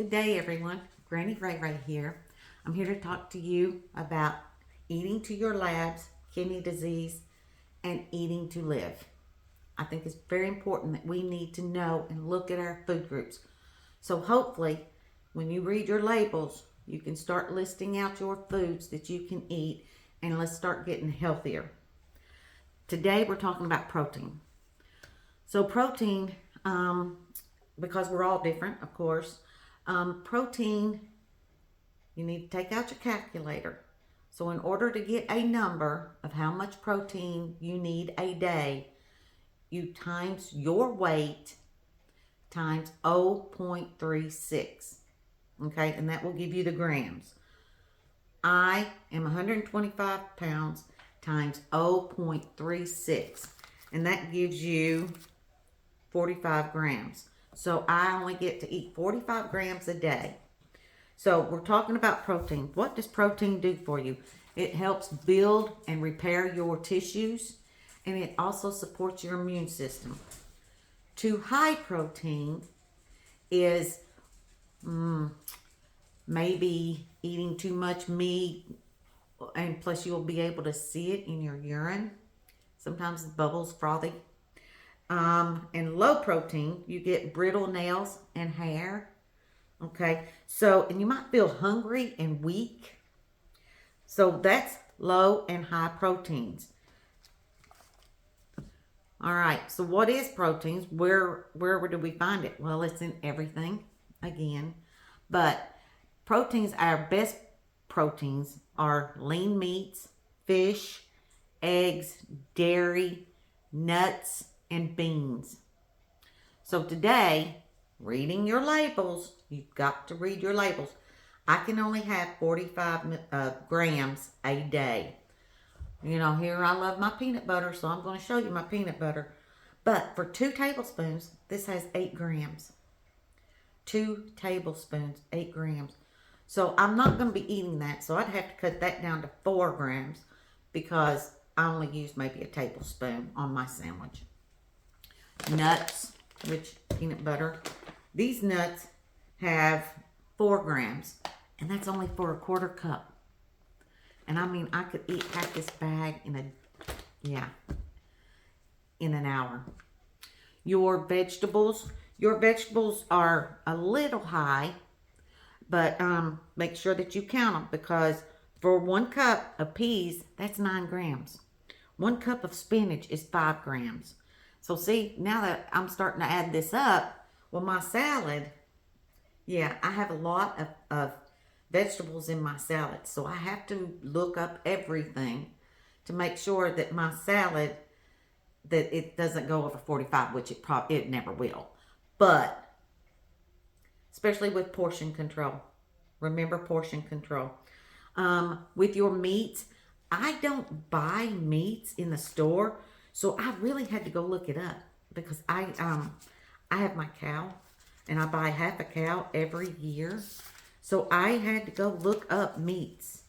Good day, everyone. Granny Ray Ray here. I'm here to talk to you about eating to your labs, kidney disease, and eating to live. I think it's very important that we need to know and look at our food groups. So hopefully, when you read your labels, you can start listing out your foods that you can eat, and let's start getting healthier. Today, we're talking about protein. So protein, because we're all different, of course, protein, you need to take out your calculator. So in order to get a number of how much protein you need a day, you times your weight times 0.36. Okay, and that will give you the grams. I am 125 pounds times 0.36, and that gives you 45 grams. So I only get to eat 45 grams a day. So we're talking about protein. What does protein do for you? It helps build and repair your tissues, and it also supports your immune system. Too high protein is maybe eating too much meat, and plus you'll be able to see it in your urine. Sometimes the bubbles frothy. And low protein, you get brittle nails and hair. Okay, so, and you might feel hungry and weak. So that's low and high proteins. All right, so what is proteins? Where do we find it? Well, it's in everything, again. But proteins, our best proteins are lean meats, fish, eggs, dairy, nuts, and beans. So today, reading your labels, you've got to read your labels. I can only have 45 grams a day. You know, here I love my peanut butter, so I'm going to show you my peanut butter. But for 2 tablespoons, this has 8 grams. 2 tablespoons, 8 grams. So I'm not going to be eating that, so I'd have to cut that down to 4 grams because I only use maybe a tablespoon on my sandwich. Nuts, rich peanut butter. These nuts have 4 grams, and that's only for a quarter cup. And I mean, I could eat half this bag in an hour. Your vegetables are a little high, but make sure that you count them, because for 1 cup of peas, that's 9 grams. 1 cup of spinach is 5 grams. So see, now that I'm starting to add this up, well, my salad, I have a lot of vegetables in my salad. So I have to look up everything to make sure that my salad, that it doesn't go over 45, which it never will. But, especially with portion control. Remember portion control. With your meats, I don't buy meats in the store. So I really had to go look it up, because I have my cow, and I buy half a cow every year. So I had to go look up meats.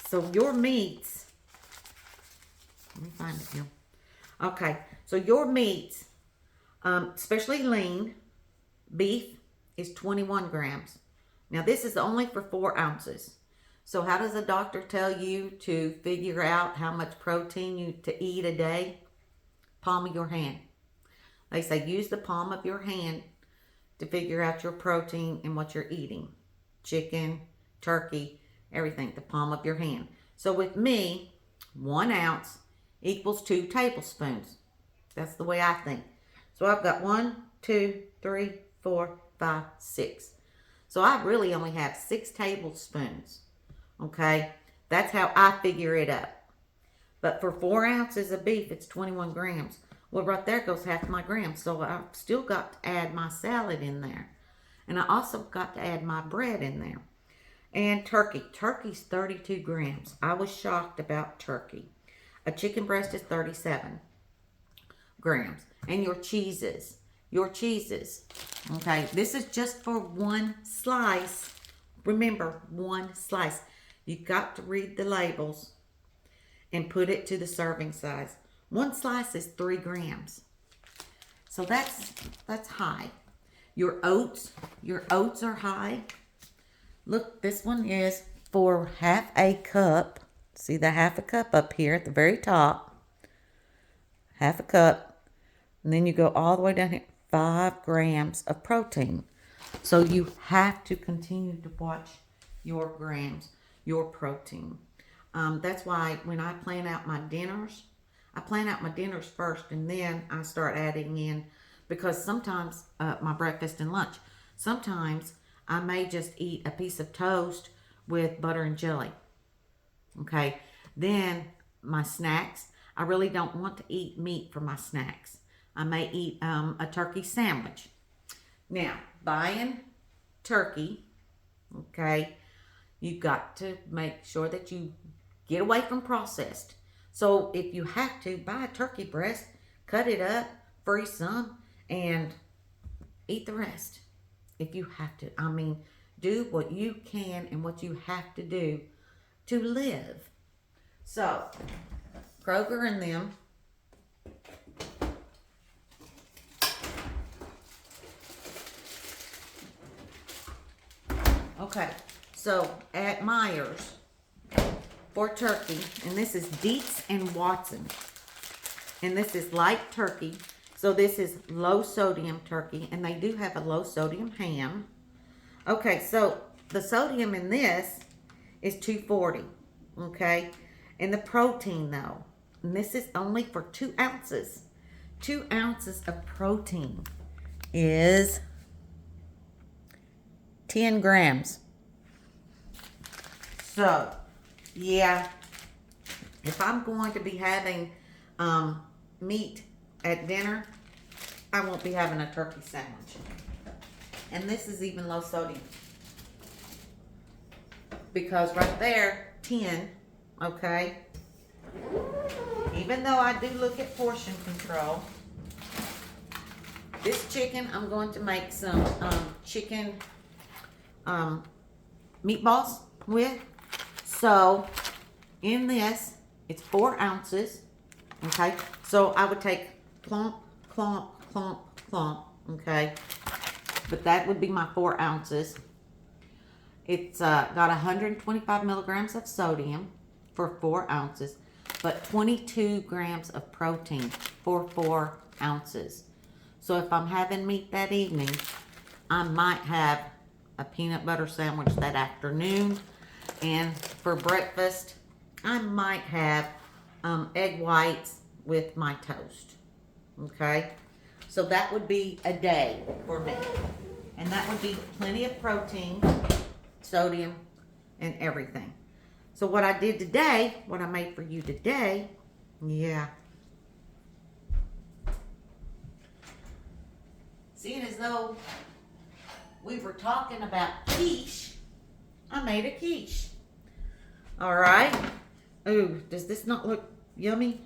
So your meats, let me find it here. Okay, so your meats, especially lean beef, is 21 grams. Now this is only for 4 ounces. So how does a doctor tell you to figure out how much protein you to eat a day? Palm of your hand. They say use the palm of your hand to figure out your protein and what you're eating. Chicken, turkey, everything, the palm of your hand. So with me, 1 ounce equals 2 tablespoons. That's the way I think. So I've got 1, 2, 3, 4, 5, 6. So I really only have 6 tablespoons. Okay, that's how I figure it up. But for 4 ounces of beef, it's 21 grams. Well, right there goes half my grams. So I've still got to add my salad in there. And I also got to add my bread in there. And turkey. Turkey's 32 grams. I was shocked about turkey. A chicken breast is 37 grams. And your cheeses. Okay, this is just for 1 slice. Remember, 1 slice. You've got to read the labels and put it to the serving size. 1 slice is 3 grams. So that's high. Your oats are high. Look, this one is for half a cup. See the half a cup up here at the very top. Half a cup. And then you go all the way down here. 5 grams of protein. So you have to continue to watch your grams, your protein. That's why when I plan out my dinners, I plan out my dinners first and then I start adding in, because sometimes my breakfast and lunch, sometimes I may just eat a piece of toast with butter and jelly. Okay, then my snacks, I really don't want to eat meat for my snacks. I may eat a turkey sandwich. Now, buying turkey, okay, you've got to make sure that you get away from processed. So if you have to, buy a turkey breast, cut it up, freeze some, and eat the rest. If you have to. I mean, do what you can and what you have to do to live. So, Kroger and them. Okay, so at Myers for turkey, and this is Dietz and Watson, and this is light turkey. So this is low sodium turkey, and they do have a low sodium ham. Okay, so the sodium in this is 240, okay? And the protein though, and this is only for 2 ounces. 2 ounces of protein is 10 grams. So, yeah, if I'm going to be having meat at dinner, I won't be having a turkey sandwich. And this is even low sodium. Because right there, 10, okay? Even though I do look at portion control, this chicken, I'm going to make some chicken meatballs with. So in this, it's 4 ounces. Okay, so I would take clump, clump, clump, clump. Okay, but that would be my 4 ounces. It's got 125 milligrams of sodium for 4 ounces, but 22 grams of protein for 4 ounces. So if I'm having meat that evening, I might have a peanut butter sandwich that afternoon. And for breakfast, I might have egg whites with my toast. Okay? So that would be a day for me. And that would be plenty of protein, sodium, and everything. So what I did today, what I made for you today, yeah. Seeing as though we were talking about quiche, I made a quiche. All right. Ooh, does this not look yummy?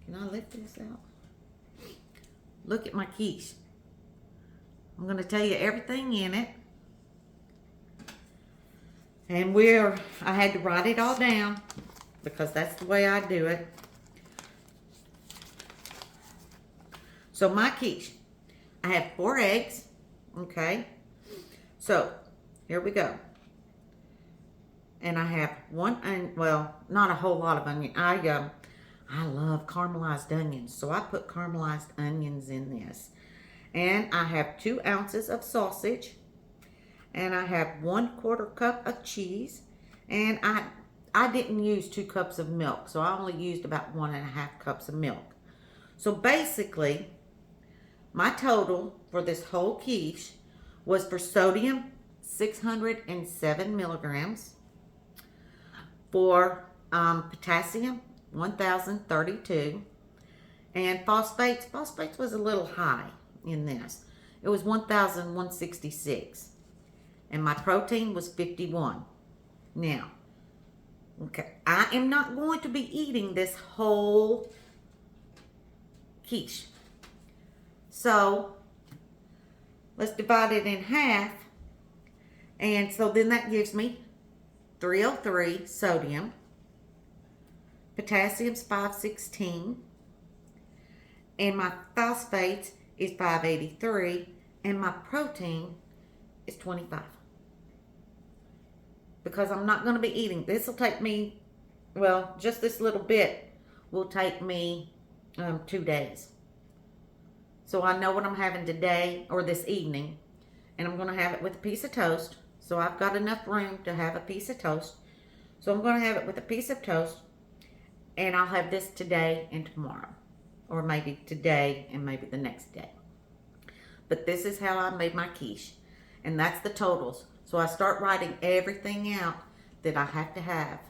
Can I lift this out? Look at my quiche. I'm going to tell you everything in it. And I had to write it all down because that's the way I do it. So my quiche, I have 4 eggs, okay? So, here we go. And I have 1 onion, well, not a whole lot of onion. I love caramelized onions, so I put caramelized onions in this. And I have 2 ounces of sausage. And I have 1/4 cup of cheese. And I didn't use 2 cups of milk, so I only used about 1.5 cups of milk. So basically, my total for this whole quiche was for sodium, 607 milligrams. For potassium, 1,032. And phosphates was a little high in this. It was 1,166. And my protein was 51. Now, okay, I am not going to be eating this whole quiche. So, let's divide it in half. And so then that gives me 303 sodium. Potassium's 516. And my phosphates is 583, and my protein is 25. Because I'm not going to be eating. This will take me, well, just this little bit will take me 2 days. So I know what I'm having today or this evening, and I'm going to have it with a piece of toast. So I've got enough room to have a piece of toast. So I'm going to have it with a piece of toast, and I'll have this today and tomorrow, or maybe today and maybe the next day. But this is how I made my quiche, and that's the totals. So I start writing everything out that I have to have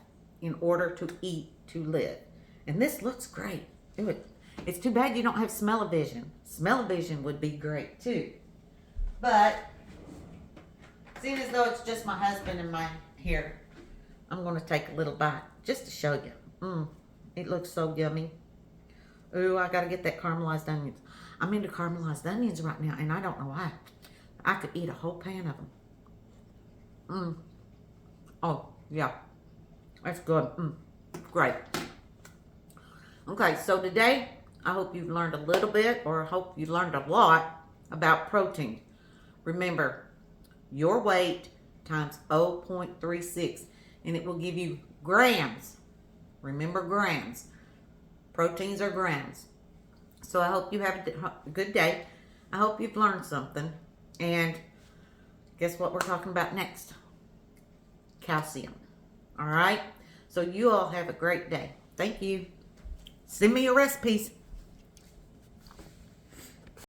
in order to eat, to live. And this looks great. It's too bad you don't have smell-o-vision. Smell-o-vision would be great too. But seeing as though it's just my husband and my here, I'm going to take a little bite just to show you. It looks so yummy. Ooh, I got to get that caramelized onions. I'm into caramelized onions right now, and I don't know why. I could eat a whole pan of them. Oh, yeah. That's good. Great. Okay, so today, I hope you've learned a little bit, or I hope you learned a lot about protein. Remember, your weight times 0.36, and it will give you grams. Remember, grams. Proteins are grams. So I hope you have a good day. I hope you've learned something. And guess what we're talking about next? Calcium. All right? So you all have a great day. Thank you. Send me your recipes.